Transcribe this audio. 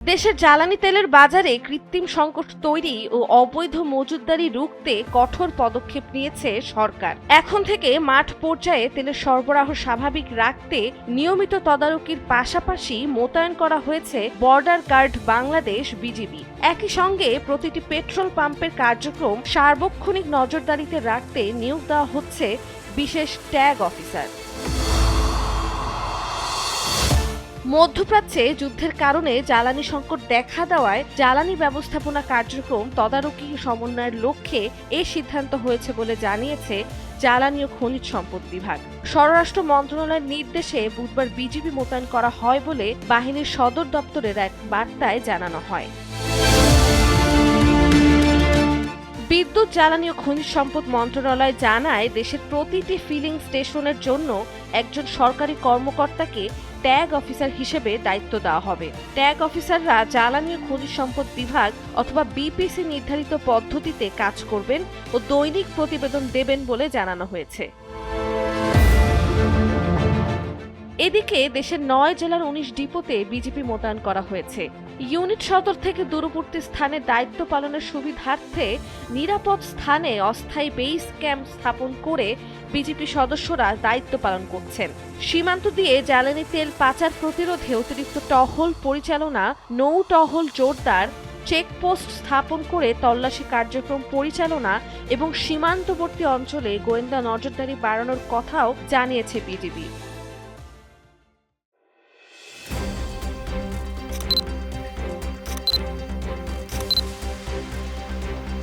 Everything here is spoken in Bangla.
দেশের জ্বালানি তেলের বাজারে কৃত্রিম সংকট তৈরি ও অবৈধ মজুতদারি রুখতে কঠোর পদক্ষেপ নিয়েছে সরকার। এখন থেকে মাঠ পর্যায়ে তেলের সরবরাহ স্বাভাবিক রাখতে নিয়মিত তদারকির পাশাপাশি মোতায়েন করা হয়েছে বর্ডার গার্ড বাংলাদেশ বিজিবি। একই সঙ্গে প্রতিটি পেট্রোল পাম্পের কার্যক্রম সার্বক্ষণিক নজরদারিতে রাখতে নিয়োগ দেওয়া হচ্ছে বিশেষ ট্যাগ অফিসার। মধ্যপ্রাচ্যে যুদ্ধের কারণে জ্বালানি সংকট দেখা দেওয়ায় জ্বালানি ব্যবস্থাপনা কার্যক্রম তদারকি সমন্বয়ের লক্ষ্যে এ সিদ্ধান্ত হয়েছে বলে জানিয়েছে জ্বালানি ও খনিজ সম্পদ বিভাগ। স্বরাষ্ট্র মন্ত্রণালয়ের নির্দেশে বুধবার বিজিবি মোতায়েন করা হয় বলে বাহিনীর সদর দপ্তরের এক বার্তায় জানানো হয়। বিদ্যুৎ, জ্বালানি ও খনিজ সম্পদ মন্ত্রণালয় জানায়, দেশের প্রতিটি ফিলিং স্টেশনের জন্য একজন সরকারি কর্মকর্তাকে ট্যাগ অফিসার হিসেবে দায়িত্ব দেওয়া হবে। ট্যাগ অফিসাররা জ্বালানি ও খনিজ সম্পদ বিভাগ অথবা বিপিসি নির্ধারিত পদ্ধতিতে কাজ করবেন ও দৈনিক প্রতিবেদন দেবেন বলে জানানো হয়েছে। এদিকে দেশের ৯ জেলার ১৯ ডিপোতে বিজিপি মোতায়েন করা হয়েছে। ইউনিট সদর থেকে দূরবর্তী স্থানে দায়িত্ব পালনের সুবিধার্থে নিরাপদ স্থানে অস্থায়ী বেস ক্যাম্প স্থাপন করে বিজিপি সদস্যরা দায়িত্ব পালন করছেন। সীমান্ত দিয়ে জ্বালানি তেল পাচার প্রতিরোধে অতিরিক্ত টহল পরিচালনা, নৌ টহল জোরদার, চেকপোস্ট স্থাপন করে তল্লাশি কার্যক্রম পরিচালনা এবং সীমান্তবর্তী অঞ্চলে গোয়েন্দা নজরদারি বাড়ানোর কথাও জানিয়েছে বিজিবি।